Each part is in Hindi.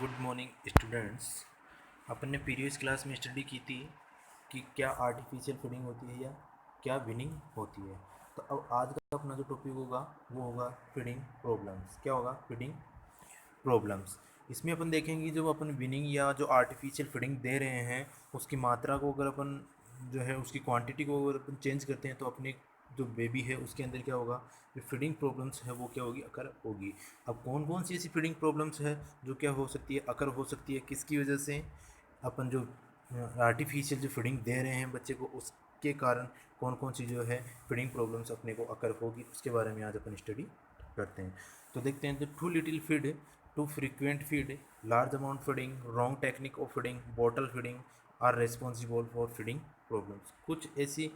Good morning students. अपन ने प्रीवियस क्लास में स्टडी की थी कि क्या आर्टिफिशियल फीडिंग होती है या क्या विनिंग होती है। तो अब आज का अपना जो टॉपिक होगा वो होगा फीडिंग प्रॉब्लम्स। क्या होगा? Feeding problems. इसमें अपन देखेंगे जब अपन विनिंग या जो आर्टिफिशियल फीडिंग दे रहे हैं उसकी मात्रा को अगर अपन जो है उसकी क्वांटिटी को अगर अपन चेंज करते हैं तो अपने जो बेबी है उसके अंदर क्या होगा, जो फीडिंग प्रॉब्लम्स है वो क्या होगी, अकर होगी। अब कौन कौन सी ऐसी फीडिंग प्रॉब्लम्स है जो क्या हो सकती है, अकर हो सकती है, किसकी वजह से अपन जो आर्टिफिशियल जो फीडिंग दे रहे हैं बच्चे को उसके कारण कौन कौन सी जो है फीडिंग प्रॉब्लम्स अपने को अकर होगी, उसके बारे में आज अपन स्टडी करते हैं। तो देखते हैं, तो too little feed, too frequent feed, large amount feeding, wrong technique of feeding, bottle feeding are responsible for feeding problems. कुछ ऐसी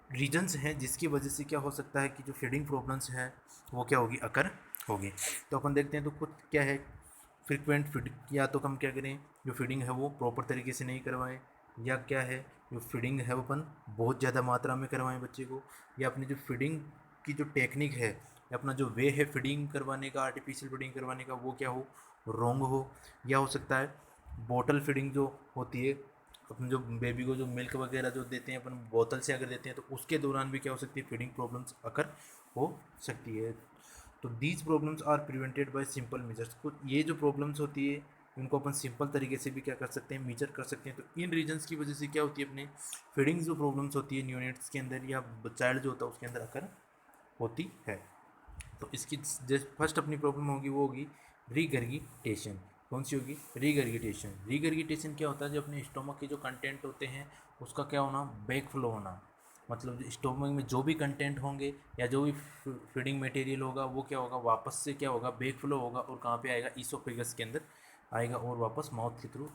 रीजन्स हैं जिसकी वजह से क्या हो सकता है कि जो फीडिंग प्रॉब्लम्स है वो क्या होगी, अकर होगी। तो अपन देखते हैं, तो कुछ क्या है फ्रीक्वेंट फीड, या तो हम क्या करें जो फीडिंग है वो प्रॉपर तरीके से नहीं करवाएं, या क्या है जो फीडिंग है वो अपन बहुत ज़्यादा मात्रा में करवाएं बच्चे को, या अपनी जो फीडिंग की जो टेक्निक है या अपना जो वे है फीडिंग करवाने का, आर्टिफिशियल फीडिंग करवाने का, वो क्या हो, रॉन्ग हो। या हो सकता है बॉटल फीडिंग जो होती है, अपन जो बेबी को जो मिल्क वगैरह जो देते हैं अपन बोतल से अगर देते हैं तो उसके दौरान भी क्या हो सकती है, फीडिंग प्रॉब्लम्स अकर हो सकती है। तो these problems are prevented by simple measures. कुछ ये जो प्रॉब्लम्स होती है इनको अपन सिंपल तरीके से भी क्या कर सकते हैं, मेजर कर सकते हैं। तो इन रीजन्स की वजह से क्या होती है, अपने फीडिंग जो प्रॉब्लम्स होती है न्यूनेट्स के अंदर या चाइल्ड जो होता है उसके अंदर अकर होती है। तो इसकी फर्स्ट अपनी प्रॉब्लम होगी वो होगी रीगर्गिटेशन। कौन सी होगी? रीगर्गिटेशन। रीगर्गिटेशन क्या होता है, जो अपने स्टोमक के जो कंटेंट होते हैं उसका क्या होना, बैक फ्लो होना। मतलब स्टोमक में जो भी कंटेंट होंगे या जो भी फीडिंग मटेरियल होगा वो क्या होगा, वापस से क्या होगा, बैक फ्लो होगा और कहाँ पे आएगा, ईसोफेगस के अंदर आएगा और वापस माउथ के थ्रू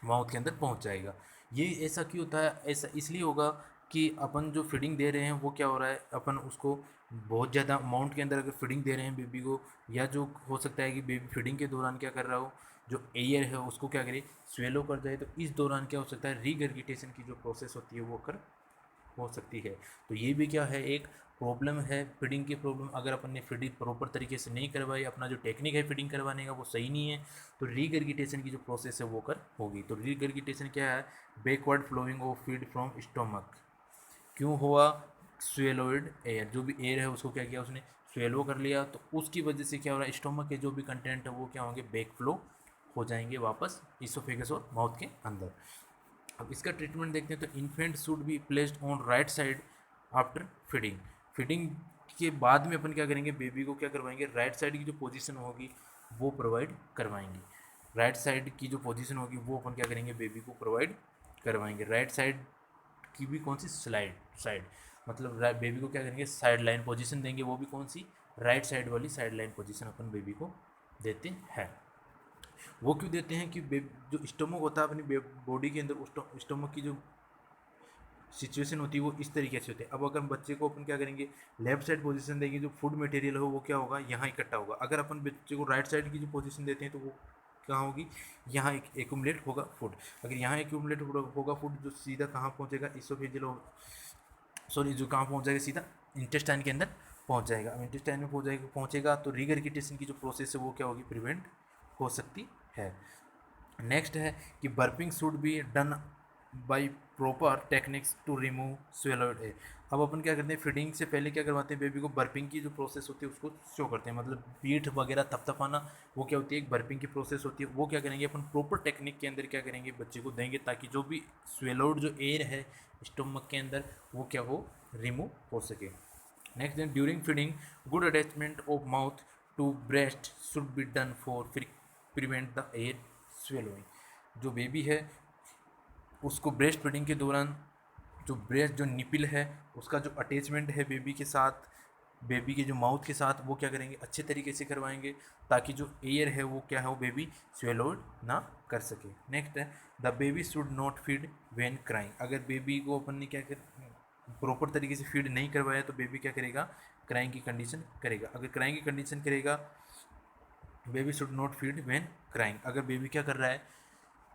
माउथ के अंदर पहुंच जाएगा। ये ऐसा क्यों होता है? ऐसा इसलिए होगा कि अपन जो फीडिंग दे रहे हैं वो क्या हो रहा है, अपन उसको बहुत ज़्यादा अमाउंट के अंदर अगर फीडिंग दे रहे हैं बेबी को, या जो हो सकता है कि बेबी फीडिंग के दौरान क्या कर रहा हो, जो एयर है उसको क्या करे, स्वेलो कर जाए। तो इस दौरान क्या हो सकता है, रीगर्गिटेशन की जो प्रोसेस होती है वो कर हो सकती है। तो ये भी क्या है, एक प्रॉब्लम है फीडिंग की प्रॉब्लम। अगर अपन ने फीडिंग प्रॉपर तरीके से नहीं करवाई, अपना जो टेक्निक है फीडिंग करवाने का वो सही नहीं है, तो रीगर्गिटेशन की जो प्रोसेस है वो कर होगी। तो रीगर्गिटेशन क्या है, backward flowing of feed from stomach. क्यों हुआ? स्वेलोइड एयर, जो भी एयर है उसको क्या किया उसने, स्वेलो कर लिया, तो उसकी वजह से क्या हो रहा है, स्टोमक के जो भी कंटेंट है वो क्या होंगे, बैक फ्लो हो जाएंगे वापस इसोफेगस और माउथ के अंदर। अब इसका ट्रीटमेंट देखते हैं, तो infant should be placed on right side after feeding. Feeding के बाद में अपन क्या करेंगे, बेबी को क्या करवाएंगे, राइट साइड की जो पोजीशन होगी वो प्रोवाइड करवाएंगे। राइट साइड की जो पोजीशन होगी वो अपन क्या करेंगे, बेबी को प्रोवाइड करवाएंगे। राइट साइड की भी कौन सी, स्लाइड साइड, मतलब बेबी को क्या करेंगे, साइड लाइन पोजीशन देंगे, वो भी कौन सी, राइट साइड वाली साइड लाइन पोजीशन अपन बेबी को देते हैं। वो क्यों देते हैं कि जो स्टोमक होता है अपनी बॉडी के अंदर, स्टोमक की जो सिचुएशन होती है वो इस तरीके से होती है। अब अगर बच्चे को अपन क्या करेंगे, लेफ्ट साइड पोजीशन देंगे, जो फूड मटेरियल हो वो क्या होगा, यहाँ इकट्ठा होगा। अगर अपन बच्चे को राइट साइड की जो पोजीशन देते हैं तो वो कहाँ होगी, यहाँ एक एक्यूमुलेट होगा फूड। अगर यहाँ एक्यूमुलेट होगा फूड, जो सीधा कहाँ पहुँचेगा, इसोफेजियल, सॉरी, जो कहाँ पहुँच जाएगा, सीधा इंटेस्टाइन के अंदर पहुँच जाएगा। अब इंटेस्टाइन में पहुँचेगा तो रीगर्गिटेशन की जो प्रोसेस है वो क्या होगी, प्रिवेंट हो सकती है। नेक्स्ट है कि burping should be done by proper techniques to remove swallowed air. अब अपन क्या करते हैं, फीडिंग से पहले क्या करवाते हैं, बेबी को बर्पिंग की जो प्रोसेस होती है उसको शो करते हैं। मतलब पीठ वगैरह थपथपाना, वो क्या होती है, एक बर्पिंग की प्रोसेस होती है। वो क्या करेंगे, अपन प्रॉपर टेक्निक के अंदर क्या करेंगे, बच्चे को देंगे ताकि जो भी स्वेलोइड जो एयर है स्टोमक के अंदर वो क्या हो, रिमूव हो सके। Next then during feeding good attachment of mouth to breast should be done for prevent the air swallowing. जो बेबी है उसको ब्रेस्ट फीडिंग के दौरान जो ब्रेस्ट जो निपिल है उसका जो अटैचमेंट है बेबी के साथ, बेबी के जो माउथ के साथ, वो क्या करेंगे, अच्छे तरीके से करवाएंगे ताकि जो एयर है वो क्या हो, बेबी स्वेलोड ना कर सके। नेक्स्ट है the baby should not feed when crying. अगर बेबी को अपन ने क्या कर प्रॉपर तरीके से फीड नहीं करवाया तो बेबी क्या करेगा, क्राइंग की कंडीशन करेगा। अगर क्राइंग की कंडीशन करेगा, baby should not feed when crying. अगर बेबी क्या कर रहा है,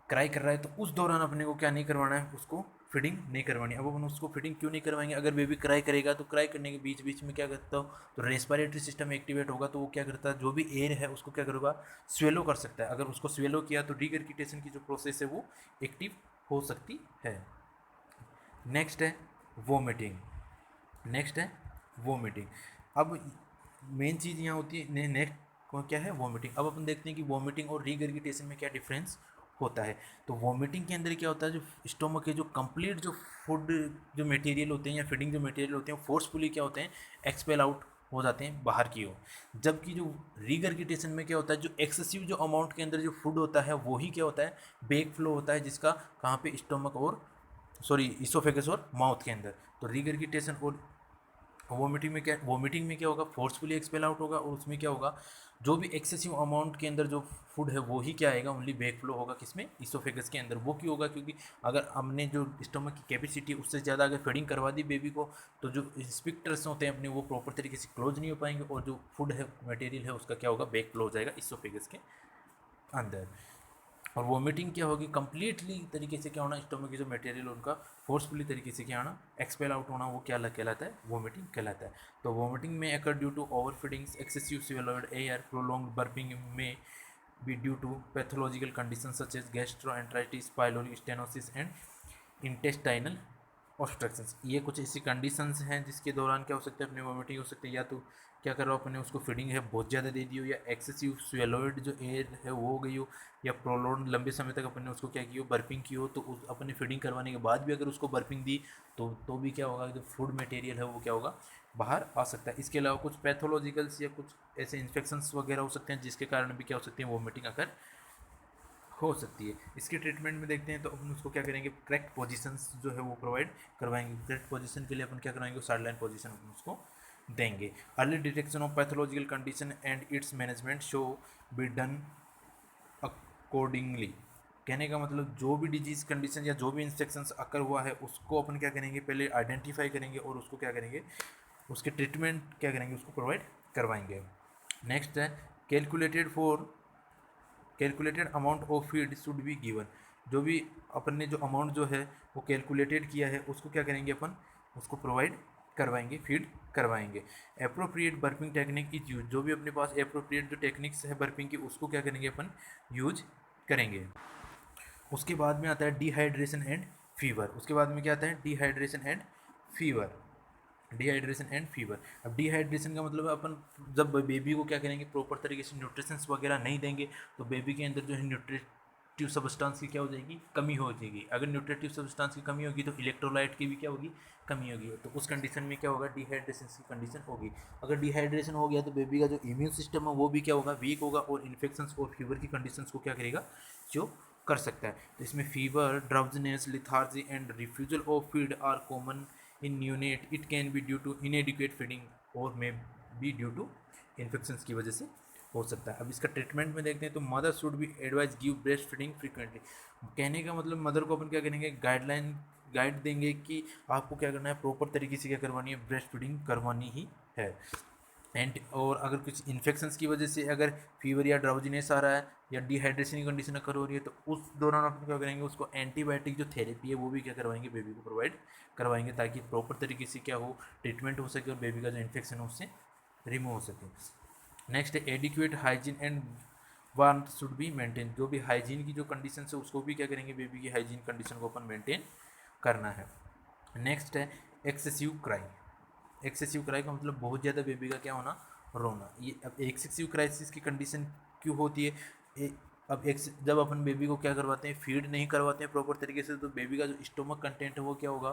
क्राई कर रहा है तो उस दौरान अपने को क्या नहीं करवाना है, उसको फीडिंग नहीं करवानी। अब अपन उसको फीडिंग क्यों नहीं करवाएंगे, अगर बेबी क्राई करेगा तो क्राई करने के बीच बीच में क्या करता हो, तो रेस्पिरेटरी सिस्टम एक्टिवेट होगा, तो वो क्या करता है, जो भी एयर है उसको क्या करेगा, स्वेलो कर सकता है। अगर उसको स्वेलो किया तो रिगर्गिटेशन की जो प्रोसेस है वो एक्टिव हो सकती है। नेक्स्ट है वोमिटिंग। नेक्स्ट है वोमिटिंग। अब मेन चीज़ यहाँ होती है नेक्स्ट क्या है, वोमिटिंग। अब अपन देखते हैं कि वोमिटिंग और रिगर्गिटेशन में क्या डिफरेंस होता है। तो वोमिटिंग के अंदर क्या होता है, जो स्टोमक के जो कंप्लीट जो फूड जो मटेरियल होते हैं या फीडिंग जो मटेरियल होते हैं फोर्सफुली क्या होते हैं, एक्सपेल आउट हो जाते हैं बाहर की ओर। जबकि जो रिगर्गिटेशन में क्या होता है, जो एक्सेसिव जो अमाउंट के अंदर जो फूड होता है वही क्या होता है, बैक फ्लो होता है, जिसका कहाँ पे, स्टोमक और सॉरी इसोफेगस और माउथ के अंदर। तो रिगर्गिटेशन और वोमिटिंग में क्या होगा, फोर्सफुली एक्सपेल आउट होगा, और उसमें क्या होगा, जो भी एक्सेसिव अमाउंट के अंदर जो फूड है वो ही क्या आएगा, ओनली बैक फ्लो होगा, किसमें, इसोफेगस के अंदर। वो क्यों होगा, क्योंकि अगर हमने जो स्टमक की कैपेसिटी उससे ज़्यादा अगर फीडिंग करवा दी बेबी को, तो जो स्पिक्टर्स होते हैं अपने वो प्रॉपर तरीके से क्लोज नहीं हो पाएंगे, और जो फूड है मटेरियल है उसका क्या होगा, बैक फ्लो हो जाएगा इसोफेगस के अंदर। और वोमिटिंग क्या होगी, कंप्लीटली तरीके से क्या होना, स्टोमक की जो मटेरियल उनका फोर्सफुली तरीके से क्या होना, एक्सपेल आउट होना, वो क्या कहलाता है, वोमिटिंग कहलाता है। तो vomiting may occur due to over feedings, excessive swallowed air, prolong burping may be due to pathological condition such as gastroenteritis, pyloric stenosis and intestinal obstructions. ये कुछ ऐसी कंडीशंस हैं जिसके दौरान क्या हो सकता है, अपनी वोमिटिंग हो सकती है। या तो क्या करो, अपने उसको फीडिंग है बहुत ज़्यादा दे दी हो, या एक्सेसिव स्वेलोइड जो एयर है वो हो गई हो, या प्रोलॉन्ग लंबे समय तक अपने उसको क्या की हो, बर्पिंग की हो। तो उस अपने फीडिंग करवाने के बाद भी अगर उसको बर्पिंग दी तो भी क्या होगा, जो फूड मटेरियल है वो क्या होगा, बाहर आ सकता है। इसके अलावा कुछ पैथोलॉजिकल्स या कुछ ऐसे इन्फेक्शंस वगैरह हो सकते हैं जिसके कारण भी क्या हो सकती है, वोमिटिंग अगर हो सकती है। इसके ट्रीटमेंट में देखते हैं तो अपन उसको क्या करेंगे, करेक्ट पोजीशंस जो है वो प्रोवाइड करवाएंगे। करेक्ट पोजीशन के लिए अपन क्या कराएंगे, साइडलाइन पोजीशन अपन उसको देंगे। Early detection of pathological condition and it's management show be done accordingly. कहने का मतलब, जो भी डिजीज कंडीशन या जो भी इंफेक्शन अकर हुआ है उसको अपन क्या करेंगे, पहले आइडेंटिफाई करेंगे और उसको क्या करेंगे, उसके ट्रीटमेंट क्या करेंगे, उसको प्रोवाइड करवाएंगे। नेक्स्ट है calculated amount of feed should be given. जो भी अपन ने जो अमाउंट जो है वो कैलकुलेटेड किया है उसको क्या करेंगे, अपन उसको प्रोवाइड करवाएंगे, फीड करवाएंगे। Appropriate burping technique is use. जो भी अपने पास अप्रोप्रिएट जो टेक्निक्स है बर्पिंग की उसको क्या करेंगे, अपन यूज करेंगे। उसके बाद में आता है डिहाइड्रेशन एंड फीवर। उसके बाद में क्या आता है, dehydration and fever. Dehydration and fever. अब डिहाइड्रेशन का मतलब है, अपन जब बेबी को क्या करेंगे, प्रॉपर तरीके से न्यूट्रिशंस वगैरह नहीं देंगे तो बेबी के अंदर जो है न्यूट्रिटिव सब्सटेंस की क्या हो जाएगी, कमी हो जाएगी। अगर न्यूट्रिटिव सब्सटेंस की कमी होगी तो इलेक्ट्रोलाइट की भी क्या होगी, कमी होगी। तो उस कंडीशन में क्या होगा, डिहाइड्रेशन की कंडीशन होगी। अगर डिहाइड्रेशन हो गया तो बेबी का जो इम्यून सिस्टम है वो भी क्या होगा, वीक होगा, और इन्फेक्शंस और फीवर की कंडीशंस को क्या करेगा, जो कर सकता है। तो इसमें fever, drowsiness, lethargy and refusal of feed are common in neonate. It can be due to inadequate feeding और may be due to infections की वजह से हो सकता है। अब इसका ट्रीटमेंट में देखते हैं तो mother should B advise give breast feeding frequently. कहने का मतलब, मदर को अपन क्या करेंगे, गाइड देंगे कि आपको क्या करना है, प्रॉपर तरीके से क्या करवानी है, ब्रेस्ट फीडिंग करवानी ही है। एंड और अगर कुछ इन्फेक्शंस की वजह से अगर फीवर या ड्राउजीनेस आ रहा है या डिहाइड्रेशन की कंडीशन अकर हो रही है तो उस दौरान आप क्या करेंगे, उसको एंटीबायोटिक जो थेरेपी है वो भी क्या करवाएंगे, बेबी को प्रोवाइड करवाएंगे, ताकि प्रॉपर तरीके से क्या हो, ट्रीटमेंट हो सके और बेबी का जो इन्फेक्शन है उससे रिमूव हो सके। नेक्स्ट है adequate hygiene and warmth should be maintain. जो भी हाइजीन की जो कंडीशन है उसको भी क्या करेंगे, बेबी की हाइजीन कंडीशन को अपन मेंटेन करना है। नेक्स्ट है एक्सेसिव क्राई। एक्सेसिव क्राई का मतलब बहुत ज़्यादा बेबी का क्या होना, रोना। ये अब एक्सेसिव क्राइसिस की कंडीशन क्यों होती है, अब जब अपन बेबी को क्या करवाते हैं, फीड नहीं करवाते हैं प्रॉपर तरीके से, तो बेबी का जो स्टोमक कंटेंट है वो क्या होगा,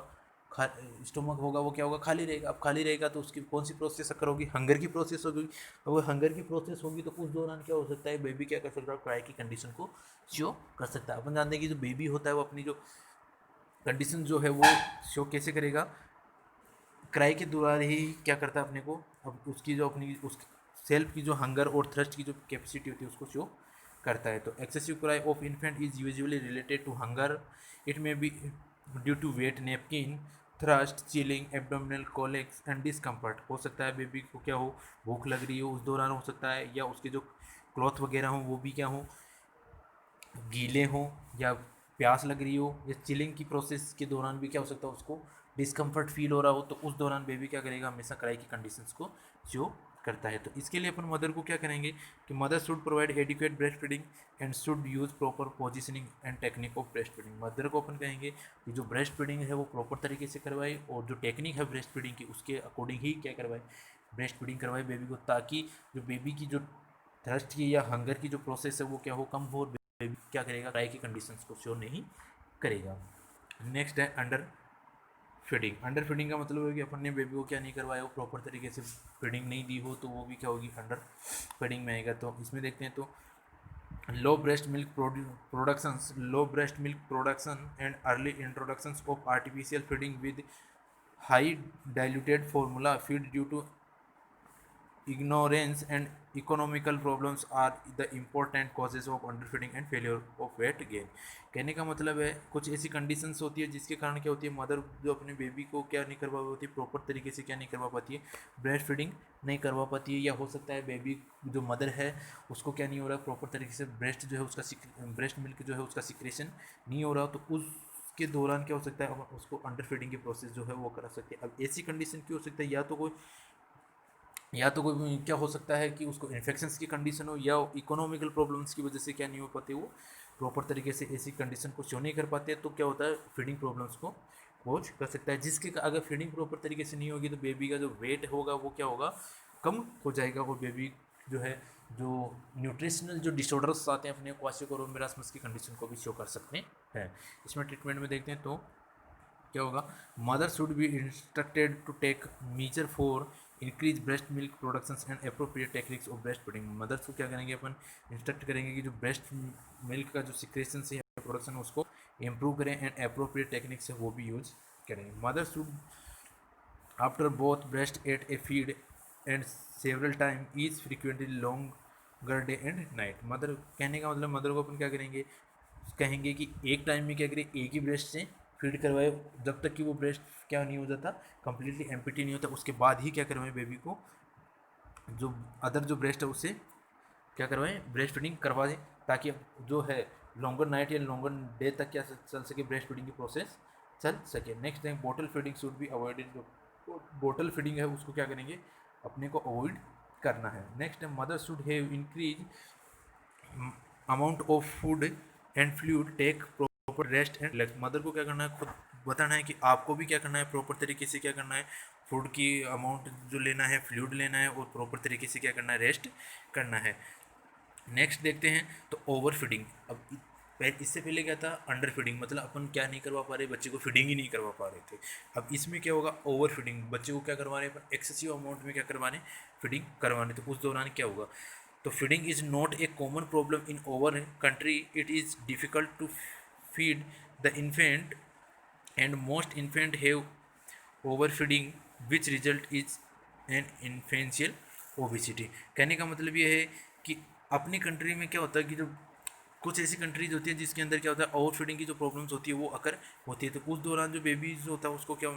खा स्टोमक होगा वो क्या होगा, खाली रहेगा। अब खाली रहेगा तो उसकी कौन सी प्रोसेस अकर होगी, हंगर की प्रोसेस होगी। अगर हंगर की प्रोसेस होगी तो उस दौरान क्या हो सकता है, बेबी क्या कर सकता है, क्राई की कंडीशन को शो कर सकता है। अपन जानते हैं कि जो बेबी होता है वो अपनी जो कंडीशन जो है वो शो कैसे करेगा, क्राई के दौरान ही क्या करता है अपने को, अब उसकी जो अपनी उस सेल्फ की जो हंगर और थ्रस्ट की जो कैपेसिटी होती है उसको शो करता है। तो excessive cry of infant is usually related to hunger. It may be due to wet, napkin, thirst, chilling, abdominal colics and discomfort. हो सकता है बेबी को क्या हो, भूख लग रही हो उस दौरान हो सकता है, या उसके जो क्लॉथ वगैरह हो वो भी क्या हो, गीले हों या प्यास लग रही हो या चिलिंग की प्रोसेस के दौरान भी क्या हो सकता है उसको डिस्कम्फर्ट फील हो रहा हो, तो उस दौरान बेबी क्या करेगा, हमेशा क्राई की कंडीशंस को शो करता है। तो इसके लिए अपन मदर को क्या करेंगे कि mother should provide adequate breast feeding and should use proper positioning and technique of breast feeding. Mother को अपन कहेंगे कि जो ब्रेस्ट फीडिंग है वो प्रॉपर तरीके से करवाए और जो टेक्निक है ब्रेस्ट फीडिंग की उसके अकॉर्डिंग ही क्या करवाए, ब्रेस्ट फीडिंग करवाए बेबी को, ताकि जो बेबी की जो थर्स्ट की या हंगर की जो प्रोसेस है वो क्या हो, कम हो, बेबी क्या करेगा, क्राई की कंडीशंस को शो नहीं करेगा। नेक्स्ट है अंडर फीडिंग। अंडर फीडिंग का मतलब है कि अपन ने बेबी को क्या नहीं करवाया हो, प्रॉपर तरीके से फीडिंग नहीं दी हो, तो वो भी क्या होगी, अंडर फीडिंग में आएगा। तो इसमें देखते हैं तो low breast milk productions, low breast milk production and early introductions of artificial feeding with high diluted formula feed due to ignorance and economical problems are the important causes of underfeeding and failure of weight gain। कहने का मतलब है कुछ ऐसी कंडीशंस होती है जिसके कारण क्या होती है, मदर जो अपने बेबी को क्या नहीं करवा पाती, प्रॉपर तरीके से क्या नहीं करवा पाती है, ब्रेस्ट फीडिंग नहीं करवा पाती है, या हो सकता है बेबी जो मदर है उसको क्या नहीं हो रहा प्रॉपर तरीके से ब्रेस्ट जो है उसका ब्रेस्ट मिल्क जो है उसका सिक्रेशन नहीं हो रहा, तो उस के दौरान क्या हो सकता है, अब उसको अंडर फीडिंग की प्रोसेस जो है वो करा सकते हैं। अब ऐसी कंडीशन क्यों हो सकता है, या तो कोई क्या हो सकता है कि उसको इन्फेक्शंस की कंडीशन हो, या इकोनॉमिकल प्रॉब्लम्स की वजह से क्या नहीं हो पाते, वो प्रॉपर तरीके से ऐसी कंडीशन को शो नहीं कर पाते, तो क्या होता है फीडिंग प्रॉब्लम्स को कोज कर सकता है। जिसके अगर फीडिंग प्रॉपर तरीके से नहीं होगी तो बेबी का जो वेट होगा वो क्या होगा, कम हो जाएगा, और बेबी जो है जो न्यूट्रिशनल जो डिसऑर्डर्स आते हैं अपने क्वाशियोकोरोन मेरास्मस की कंडीशन को भी शो कर सकते हैं। इसमें ट्रीटमेंट में देखते हैं तो क्या होगा, mother should be instructed to take measure for increase breast milk productions and appropriate techniques of breast feeding. Mothers को क्या करेंगे अपन, इंस्ट्रक्ट करेंगे कि जो ब्रेस्ट मिल्क का जो सिक्रेशन है प्रोडक्शन है उसको इम्प्रूव करें एंड अप्रोप्रिएट टेक्निक्स है वो भी यूज करें। Mother should after both breast at a feed and several time is frequently longer day and night. Mother कहने का मतलब मदर को अपन क्या करेंगे, कहेंगे कि एक टाइम में क्या करें, एक ही ब्रेस्ट से फीड करवाए जब तक कि वो ब्रेस्ट क्या नहीं हो जाता, कंप्लीटली एम्प्टी नहीं होता, उसके बाद ही क्या करवाएं बेबी को जो अदर जो ब्रेस्ट है उससे क्या करवाएं, ब्रेस्ट फीडिंग करवा दें, ताकि जो है लॉन्गर नाइट या लॉन्गर डे तक क्या चल सके, ब्रेस्ट फीडिंग की प्रोसेस चल सके। Next time bottle feeding should be avoided. जो बोटल फीडिंग है उसको क्या करेंगे, अपने को अवॉइड करना है। Next time mother should have increase amount of food and fluid, take proper rest and relax. Mother को क्या करना है, खुद बताना है कि आपको भी क्या करना है, प्रॉपर तरीके से क्या करना है, फूड की अमाउंट जो लेना है, फ्लूइड लेना है, और प्रॉपर तरीके से क्या करना है, रेस्ट करना है। नेक्स्ट देखते हैं तो ओवर फीडिंग। अब इससे पहले क्या था, अंडर फीडिंग, मतलब अपन क्या नहीं करवा पा रहे, बच्चे को फीडिंग ही नहीं करवा पा रहे थे। अब इसमें क्या होगा, ओवर फीडिंग, बच्चे को क्या करवा रहे हैं अपन, एक्सेसिव अमाउंट में क्या करवाने, फीडिंग करवाने। तो उस दौरान क्या होगा, तो feeding is not a common problem in over country, it is difficult to feed the infant and most infant have over feeding which result is an infantile obesity. कहने का मतलब ये है कि अपनी कंट्री में क्या होता है कि जो कुछ ऐसी कंट्रीज होती है जिसके अंदर क्या होता है, ओवर फीडिंग की जो प्रॉब्लम्स होती है वो अकर होती है, तो उस दौरान जो बेबीज होता है उसको क्या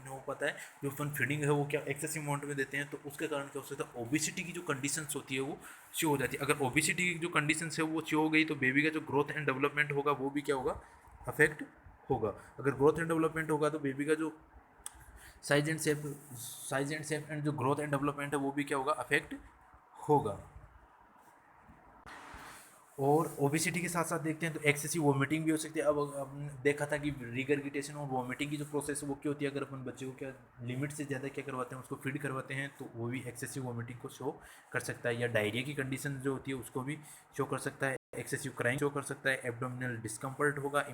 हो पाता है, जो फन फीडिंग है वो क्या एक्सेसिव अमाउंट में देते हैं, तो उसके कारण क्या हो सकता है, ओबिसिटी की जो कंडीशंस होती है वो शो हो जाती है। अगर ओबिसिटी की जो कंडीशंस है वो शो हो गई तो बेबी का जो ग्रोथ एंड डेवलपमेंट होगा वो भी क्या होगा, अफेक्ट होगा। अगर ग्रोथ एंड डेवलपमेंट होगा तो बेबी का जो साइज एंड शेप एंड जो ग्रोथ एंड डेवलपमेंट है वो भी क्या होगा, अफेक्ट होगा। और ओबिसिटी के साथ साथ देखते हैं तो एक्सेसिव वोमिटिंग भी हो सकती है। अब हमने देखा था कि रिगर्गिटेशन और वोमिटिंग की जो प्रोसेस है वो क्या होती है, अगर अपन बच्चे को क्या लिमिट से ज़्यादा क्या करवाते हैं, उसको फीड करवाते हैं, तो वो भी एक्सेसिव वोमिटिंग को शो कर सकता है। या डायरिया की कंडीशन जो होती है उसको भी शो कर सकता है, एक्सेसिव क्राइम शो कर सकता है, एब्डोमिनल डिस्कम्फर्ट होगा,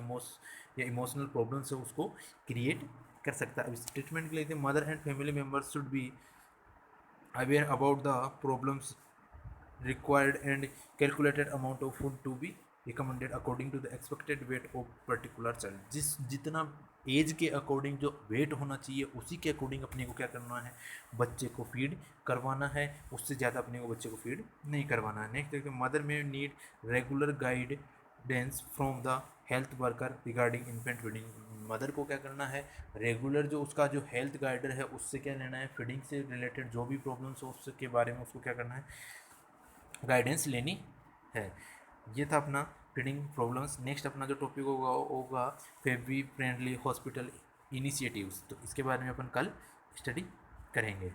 इमोशनल प्रॉब्लम्स है उसको क्रिएट कर सकता है। अब इस ट्रीटमेंट के लिए mother and family members should be aware about the problems required and calculated amount of food to be recommended according to the expected weight of particular child। जितना एज के अकॉर्डिंग जो वेट होना चाहिए उसी के अकॉर्डिंग अपने को क्या करना है, बच्चे को फीड करवाना है, उससे ज़्यादा अपने को बच्चे को फीड नहीं करवाना है। नेक्स्ट देखते हैं मदर में need regular guidance from the health worker regarding infant feeding. Mother को क्या करना है, रेगुलर जो उसका जो हेल्थ गाइडर है उससे क्या लेना है, फीडिंग से रिलेटेड जो भी प्रॉब्लम्स हो उसके बारे में उसको क्या करना है, गाइडेंस लेनी है। ये था अपना फीडिंग प्रॉब्लम्स। नेक्स्ट अपना जो टॉपिक होगा फैमिली फ्रेंडली हॉस्पिटल इनिशिएटिव्स, तो इसके बारे में अपन कल स्टडी करेंगे।